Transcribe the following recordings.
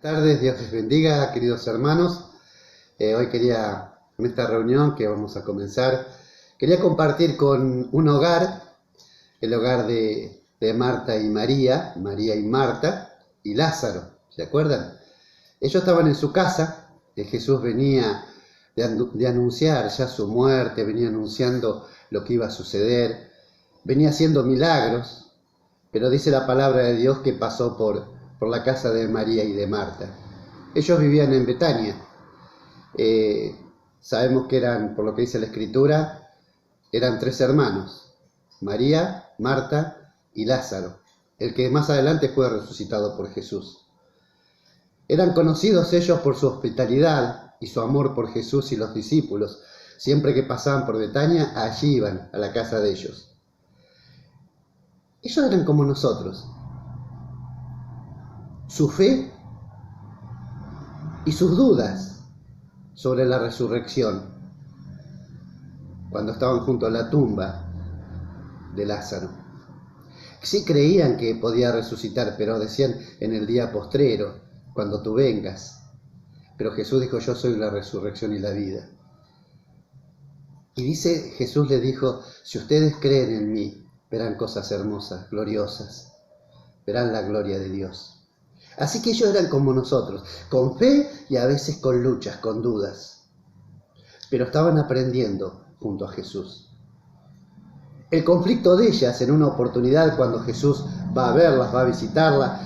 Tardes, Dios les bendiga, queridos hermanos. Hoy quería, en esta reunión que vamos a comenzar, quería compartir con un hogar, el hogar de Marta y María, María y Marta, y Lázaro, ¿se acuerdan? Ellos estaban en su casa, Jesús venía de anunciar ya su muerte, venía anunciando lo que iba a suceder, venía haciendo milagros, pero dice la palabra de Dios que pasó por la casa de María y de Marta. Ellos vivían en Betania. Sabemos que eran, por lo que dice la Escritura, eran 3 hermanos, María, Marta y Lázaro, el que más adelante fue resucitado por Jesús. Eran conocidos ellos por su hospitalidad y su amor por Jesús y los discípulos. Siempre que pasaban por Betania, allí iban a la casa de ellos. Ellos eran como nosotros. Su fe y sus dudas sobre la resurrección cuando estaban junto a la tumba de Lázaro. Sí creían que podía resucitar, pero decían en el día postrero, cuando tú vengas. Pero Jesús dijo: yo soy la resurrección y la vida. Y dice, Jesús le dijo: si ustedes creen en mí, verán cosas hermosas, gloriosas, verán la gloria de Dios. Así que ellos eran como nosotros, con fe y a veces con luchas, con dudas. Pero estaban aprendiendo junto a Jesús. El conflicto de ellas en una oportunidad, cuando Jesús va a verlas, va a visitarlas,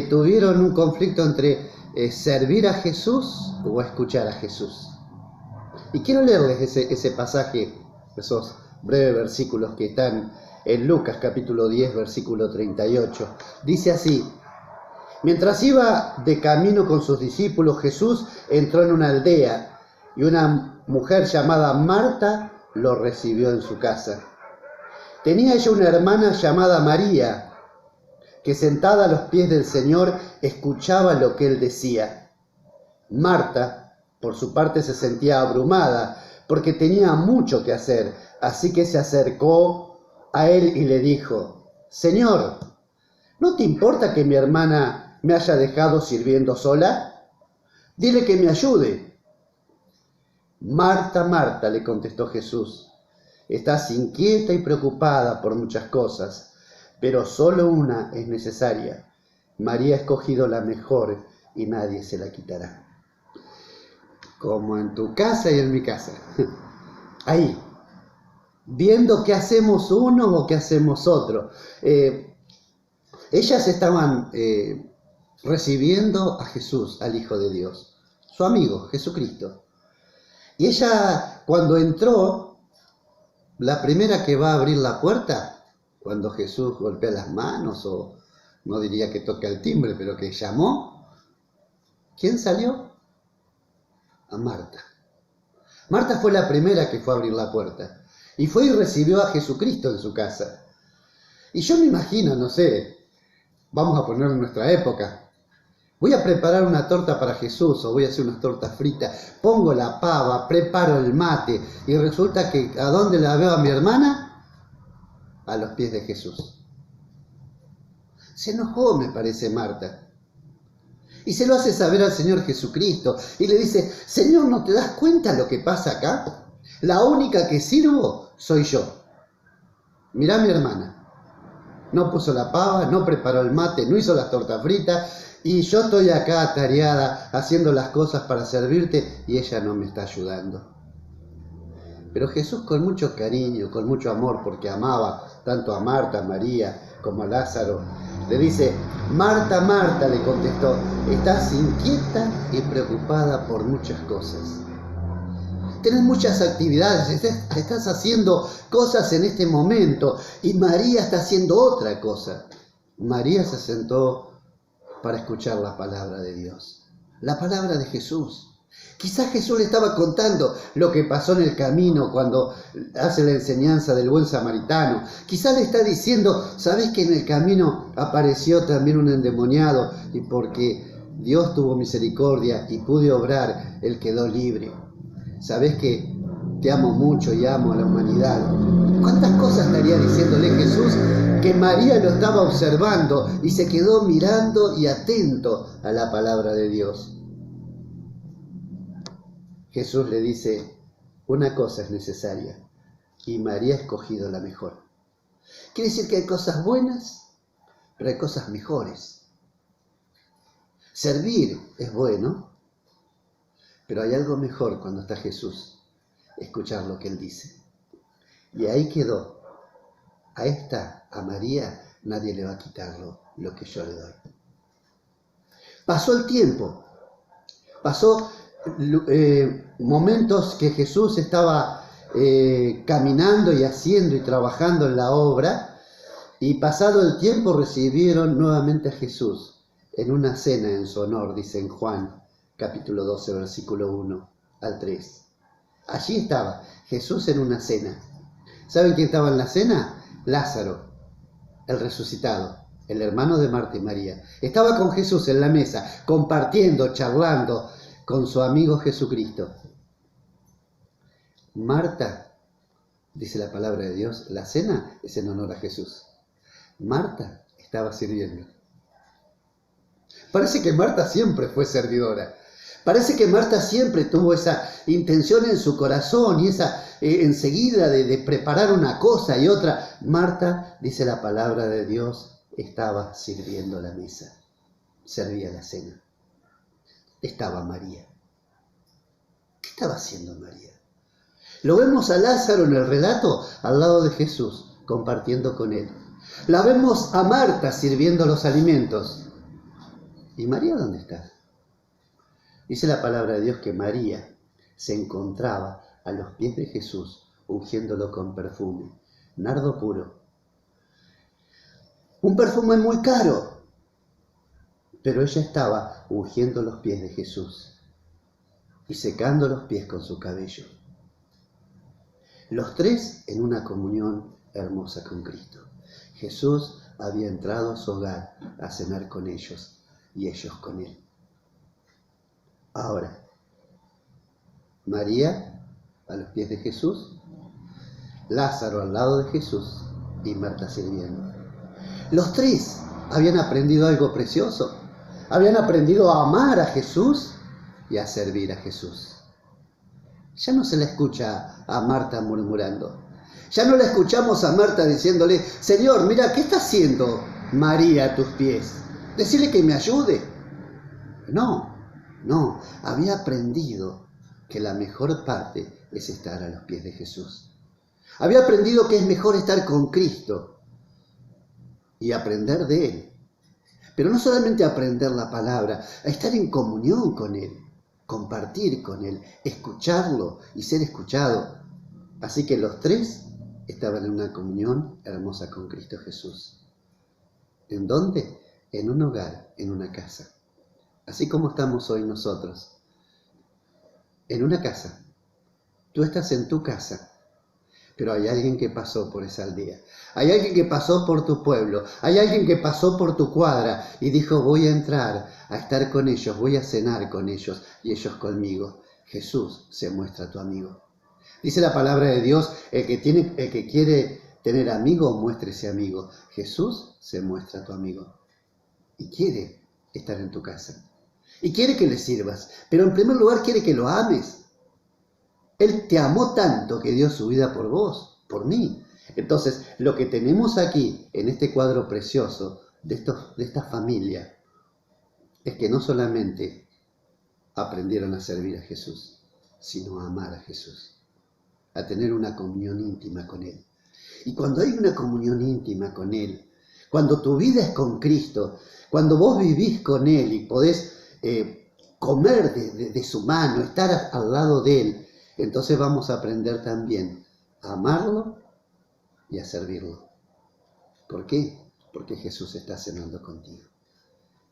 tuvieron un conflicto entre servir a Jesús o escuchar a Jesús. Y quiero leerles ese pasaje, esos breves versículos que están en Lucas capítulo 10, versículo 38. Dice así: mientras iba de camino con sus discípulos, Jesús entró en una aldea y una mujer llamada Marta lo recibió en su casa. Tenía ella una hermana llamada María, que sentada a los pies del Señor escuchaba lo que él decía. Marta, por su parte, se sentía abrumada porque tenía mucho que hacer, así que se acercó a él y le dijo: Señor, ¿no te importa que mi hermana me haya dejado sirviendo sola? Dile que me ayude. Marta, Marta, le contestó Jesús, estás inquieta y preocupada por muchas cosas, pero solo una es necesaria. María ha escogido la mejor y nadie se la quitará. Como en tu casa y en mi casa. Ahí, viendo qué hacemos uno o qué hacemos otro. Ellas estaban recibiendo a Jesús, al Hijo de Dios, su amigo, Jesucristo. Y ella, cuando entró, la primera que va a abrir la puerta, cuando Jesús golpea las manos, o no diría que toca el timbre, pero que llamó, ¿quién salió? A Marta. Marta fue la primera que fue a abrir la puerta. Y fue y recibió a Jesucristo en su casa. Y yo me imagino, no sé, vamos a poner en nuestra época. Voy a preparar una torta para Jesús, o voy a hacer unas tortas fritas. Pongo la pava, preparo el mate, y resulta que ¿a dónde la veo a mi hermana? A los pies de Jesús. Se enojó, me parece, Marta. Y se lo hace saber al Señor Jesucristo. Y le dice: Señor, ¿no te das cuenta lo que pasa acá? La única que sirvo soy yo. Mirá a mi hermana. No puso la pava, no preparó el mate, no hizo las tortas fritas, y yo estoy acá atareada haciendo las cosas para servirte y ella no me está ayudando. Pero Jesús, con mucho cariño, con mucho amor, porque amaba tanto a Marta, a María, como a Lázaro, le dice: Marta, Marta, le contestó, estás inquieta y preocupada por muchas cosas. Tenés muchas actividades, estás haciendo cosas en este momento, y María está haciendo otra cosa. María se sentó para escuchar la palabra de Dios, la palabra de Jesús. Quizás Jesús le estaba contando lo que pasó en el camino cuando hace la enseñanza del buen samaritano. Quizás le está diciendo: ¿sabés que en el camino apareció también un endemoniado? Y porque Dios tuvo misericordia y pude obrar, él quedó libre. ¿Sabés que te amo mucho y amo a la humanidad. ¿Cuántas cosas estaría diciéndole Jesús que María lo estaba observando y se quedó mirando y atento a la palabra de Dios? Jesús le dice, una cosa es necesaria y María ha escogido la mejor. Quiere decir que hay cosas buenas, pero hay cosas mejores. Servir es bueno, pero hay algo mejor cuando está Jesús, escuchar lo que Él dice. Y ahí quedó. A esta, a María, nadie le va a quitar lo que yo le doy. Pasó el tiempo, pasó momentos que Jesús estaba caminando y haciendo y trabajando en la obra, y pasado el tiempo recibieron nuevamente a Jesús en una cena en su honor, dice en Juan, capítulo 12, versículo 1 al 3. Allí estaba Jesús en una cena. ¿Saben quién estaba en la cena? Lázaro, el resucitado, el hermano de Marta y María. Estaba con Jesús en la mesa, compartiendo, charlando con su amigo Jesucristo. Marta, dice la palabra de Dios, la cena es en honor a Jesús. Marta estaba sirviendo. Parece que Marta siempre fue servidora. Parece que Marta siempre tuvo esa intención en su corazón y esa enseguida de preparar una cosa y otra. Marta, dice la palabra de Dios, estaba sirviendo la mesa, servía la cena. Estaba María. ¿Qué estaba haciendo María? Lo vemos a Lázaro en el relato al lado de Jesús, compartiendo con él. La vemos a Marta sirviendo los alimentos. ¿Y María dónde está? Dice la palabra de Dios que María se encontraba a los pies de Jesús, ungiéndolo con perfume, nardo puro. Un perfume muy caro, pero ella estaba ungiendo los pies de Jesús y secando los pies con su cabello. Los tres en una comunión hermosa con Cristo. Jesús había entrado a su hogar a cenar con ellos y ellos con él. Ahora, María a los pies de Jesús, Lázaro al lado de Jesús y Marta sirviendo. Los tres habían aprendido algo precioso. Habían aprendido a amar a Jesús y a servir a Jesús. Ya no se la escucha a Marta murmurando. Ya no la escuchamos a Marta diciéndole, Señor, mira, ¿qué está haciendo María a tus pies? Decirle que me ayude. No, había aprendido que la mejor parte es estar a los pies de Jesús. Había aprendido que es mejor estar con Cristo y aprender de Él. Pero no solamente aprender la palabra, a estar en comunión con Él, compartir con Él, escucharlo y ser escuchado. Así que los tres estaban en una comunión hermosa con Cristo Jesús. ¿En dónde? En un hogar, en una casa. Así como estamos hoy nosotros, en una casa. Tú estás en tu casa, pero hay alguien que pasó por esa aldea. Hay alguien que pasó por tu pueblo. Hay alguien que pasó por tu cuadra y dijo, voy a entrar a estar con ellos, voy a cenar con ellos y ellos conmigo. Jesús se muestra tu amigo. Dice la palabra de Dios, el que quiere tener amigo, muéstrese amigo. Jesús se muestra tu amigo y quiere estar en tu casa. Y quiere que le sirvas, pero en primer lugar quiere que lo ames. Él te amó tanto que dio su vida por vos, por mí. Entonces, lo que tenemos aquí, en este cuadro precioso de esta familia, es que no solamente aprendieron a servir a Jesús, sino a amar a Jesús, a tener una comunión íntima con Él. Y cuando hay una comunión íntima con Él, cuando tu vida es con Cristo, cuando vos vivís con Él y podés comer de su mano, estar al lado de Él, entonces vamos a aprender también a amarlo y a servirlo. ¿Por qué? Porque Jesús está cenando contigo.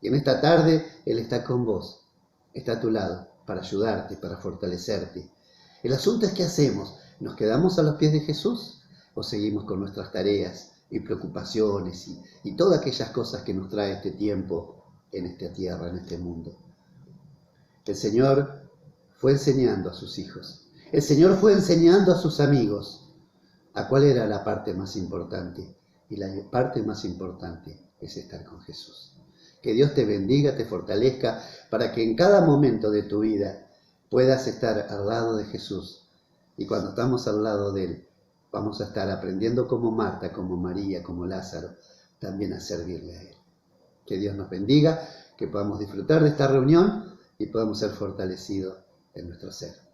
Y en esta tarde Él está con vos, está a tu lado para ayudarte, para fortalecerte. El asunto es qué hacemos. ¿Nos quedamos a los pies de Jesús o seguimos con nuestras tareas y preocupaciones y todas aquellas cosas que nos trae este tiempo en esta tierra, en este mundo? El Señor fue enseñando a sus hijos. El Señor fue enseñando a sus amigos a cuál era la parte más importante. Y la parte más importante es estar con Jesús. Que Dios te bendiga, te fortalezca, para que en cada momento de tu vida puedas estar al lado de Jesús. Y cuando estamos al lado de Él, vamos a estar aprendiendo como Marta, como María, como Lázaro, también a servirle a Él. Que Dios nos bendiga, que podamos disfrutar de esta reunión y podamos ser fortalecidos en nuestro ser.